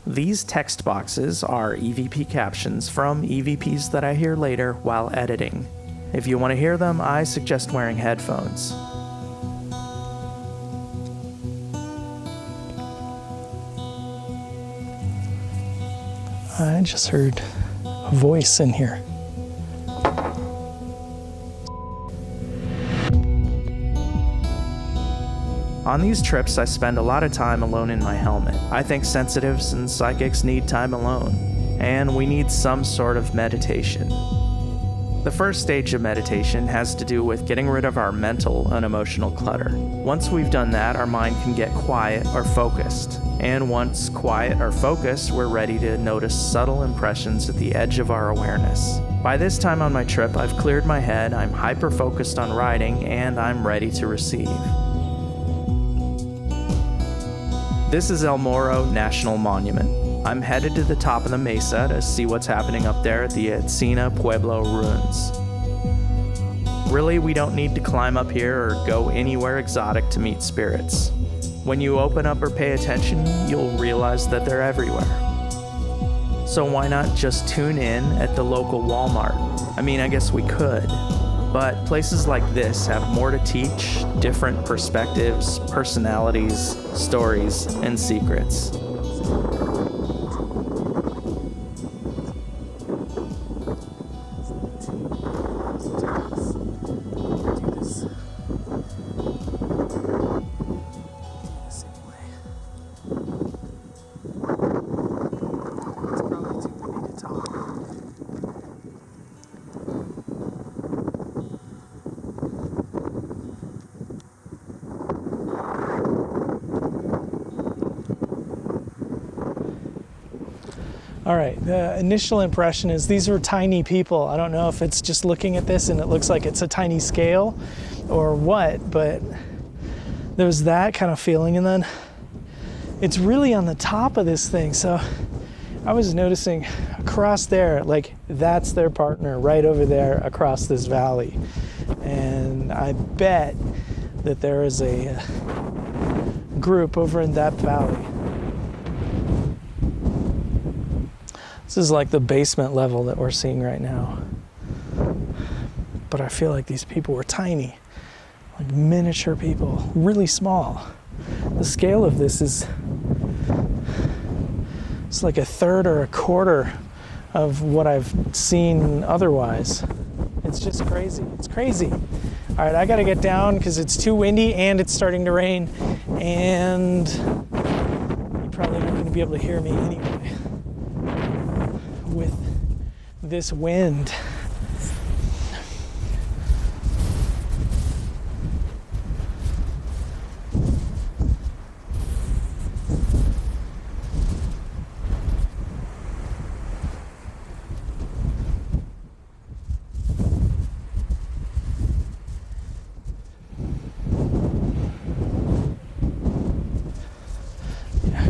These text boxes are EVP captions from EVPs that I hear later while editing. If you want to hear them, I suggest wearing headphones. I just heard a voice in here. On these trips, I spend a lot of time alone in my helmet. I think sensitives and psychics need time alone, and we need some sort of meditation. The first stage of meditation has to do with getting rid of our mental and emotional clutter. Once we've done that, our mind can get quiet or focused. And once quiet or focused, we're ready to notice subtle impressions at the edge of our awareness. By this time on my trip, I've cleared my head, I'm hyper-focused on riding, and I'm ready to receive. This is El Morro National Monument. I'm headed to the top of the mesa to see what's happening up there at the Encina Pueblo ruins. Really, we don't need to climb up here or go anywhere exotic to meet spirits. When you open up or pay attention, you'll realize that they're everywhere. So why not just tune in at the local Walmart? I mean, I guess we could. But places like this have more to teach, different perspectives, personalities, stories, and secrets. All right, the initial impression is these are tiny people. I don't know if it's just looking at this and it looks like it's a tiny scale or what, but there was that kind of feeling. And then it's really on the top of this thing. So I was noticing across there, like that's their partner right over there across this valley. And I bet that there is a group over in that valley. This is like the basement level that we're seeing right now. But I feel like these people were tiny, like miniature people, really small. The scale of this is, it's like a third or a quarter of what I've seen otherwise. It's just crazy. It's crazy. All right, I gotta get down because it's too windy and it's starting to rain, and you're probably not gonna be able to hear me anyway with this wind. Yeah,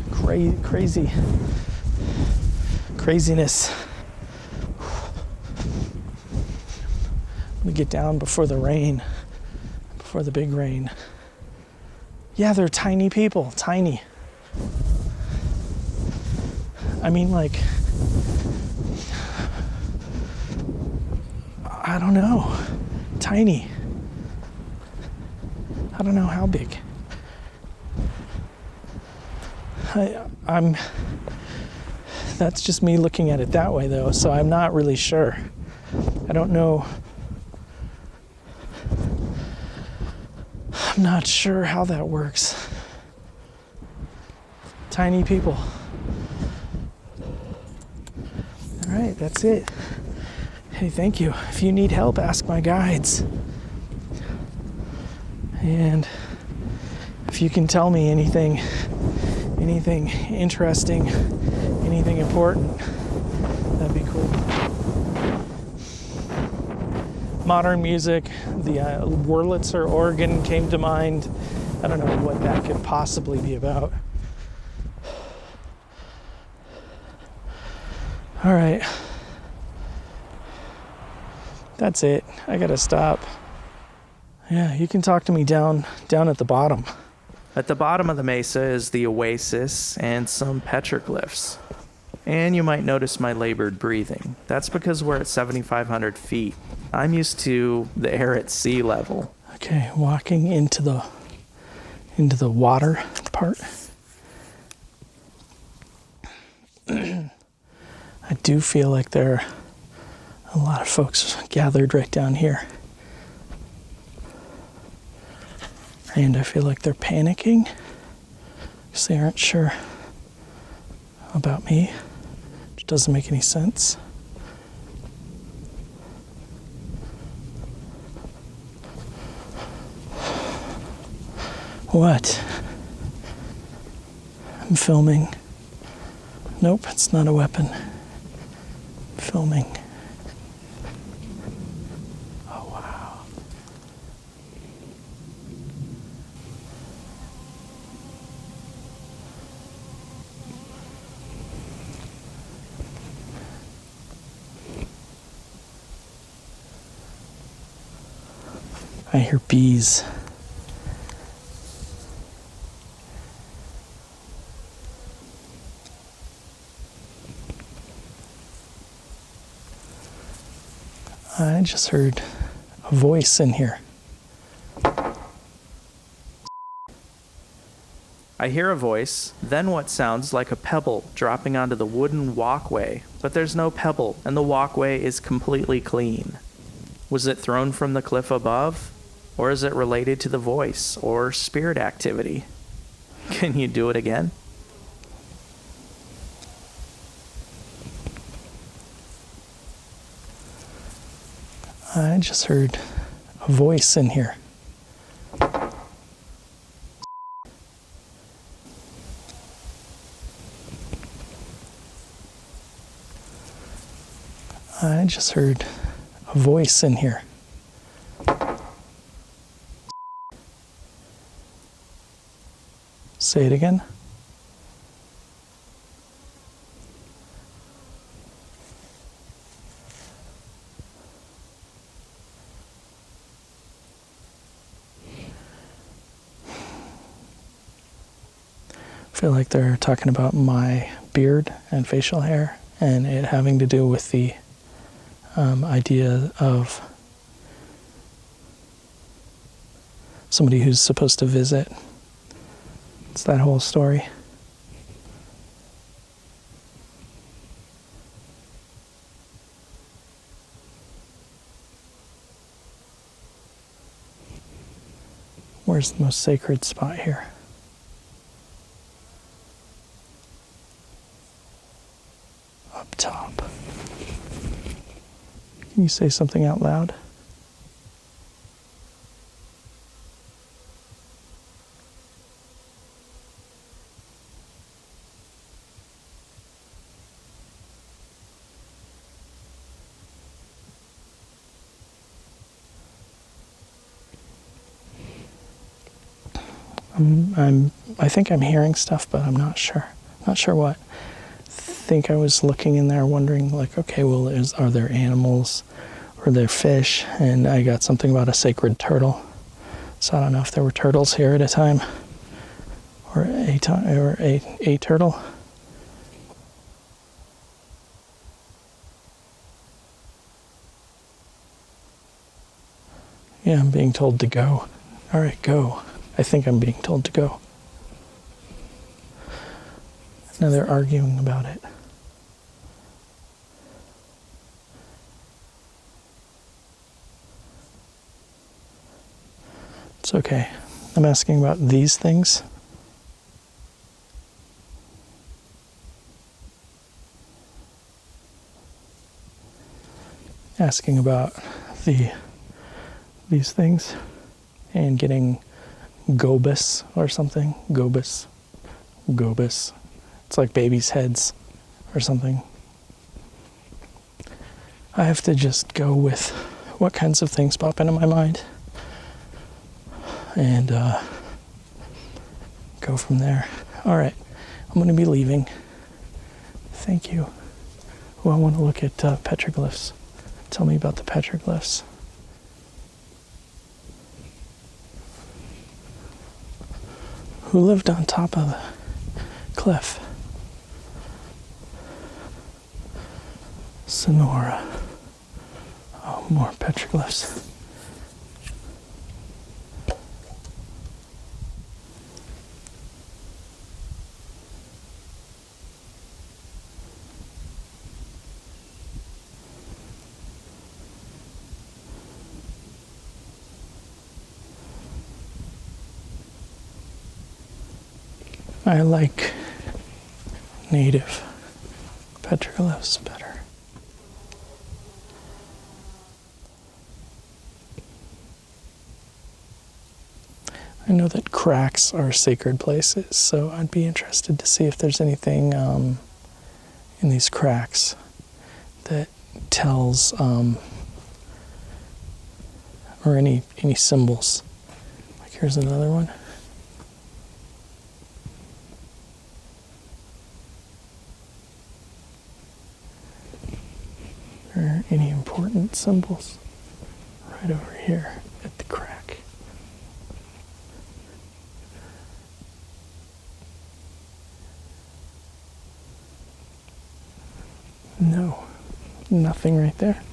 craziness. Let me get down before the rain, before the big rain. Yeah, they're tiny people, tiny. I mean, like, I don't know, tiny. I don't know how big. That's just me looking at it that way though, so I'm not really sure. I don't know. I'm not sure how that works. Tiny people. All right, that's it. Hey, thank you. If you need help, ask my guides. And if you can tell me anything interesting, anything important, that'd be cool. Modern music, the Wurlitzer organ came to mind. I don't know what that could possibly be about. All right. That's it. I gotta stop. Yeah, you can talk to me down at the bottom. At the bottom of the mesa is the oasis and some petroglyphs. And you might notice my labored breathing. That's because we're at 7,500 feet. I'm used to the air at sea level. Okay, walking into the water part. I do feel like there are a lot of folks gathered right down here. And I feel like they're panicking because they aren't sure about me, which doesn't make any sense. What? I'm filming. Nope, it's not a weapon. I'm filming. Oh, wow. I hear bees. I just heard a voice in here. I hear a voice, then what sounds like a pebble dropping onto the wooden walkway, but there's no pebble and the walkway is completely clean. Was it thrown from the cliff above? Or is it related to the voice or spirit activity? Can you do it again? I just heard a voice in here. I just heard a voice in here. Say it again. I feel like they're talking about my beard and facial hair and it having to do with the idea of somebody who's supposed to visit. It's that whole story. Where's the most sacred spot here? Up top. Can you say something out loud? I think I'm hearing stuff, but I'm not sure. Not sure what. I think I was looking in there wondering, like, okay, well, are there animals? Or there fish? And I got something about a sacred turtle. So I don't know if there were turtles here at a time. Or a turtle. Yeah, I'm being told to go. All right, go. I think I'm being told to go. Now they're arguing about it. It's okay. I'm asking about these things. Asking about these things and getting Gobus or something. Gobus. It's like babies' heads or something. I have to just go with what kinds of things pop into my mind and go from there. All right, I'm going to be leaving. Thank you. Oh, I want to look at petroglyphs. Tell me about the petroglyphs. Who lived on top of the cliff? Sonora. Oh, more petroglyphs. I like native petroglyphs better. I know that cracks are sacred places, so I'd be interested to see if there's anything in these cracks that tells, or any symbols. Like here's another one. Or any important symbols right over here at the crack. No, nothing right there.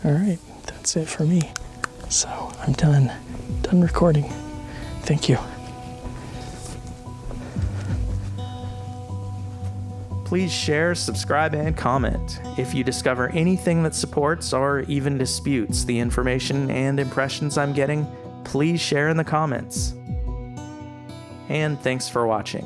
All right, that's it for me. So I'm done recording. Thank you. Please share, subscribe, and comment. If you discover anything that supports or even disputes the information and impressions I'm getting, please share in the comments. And thanks for watching.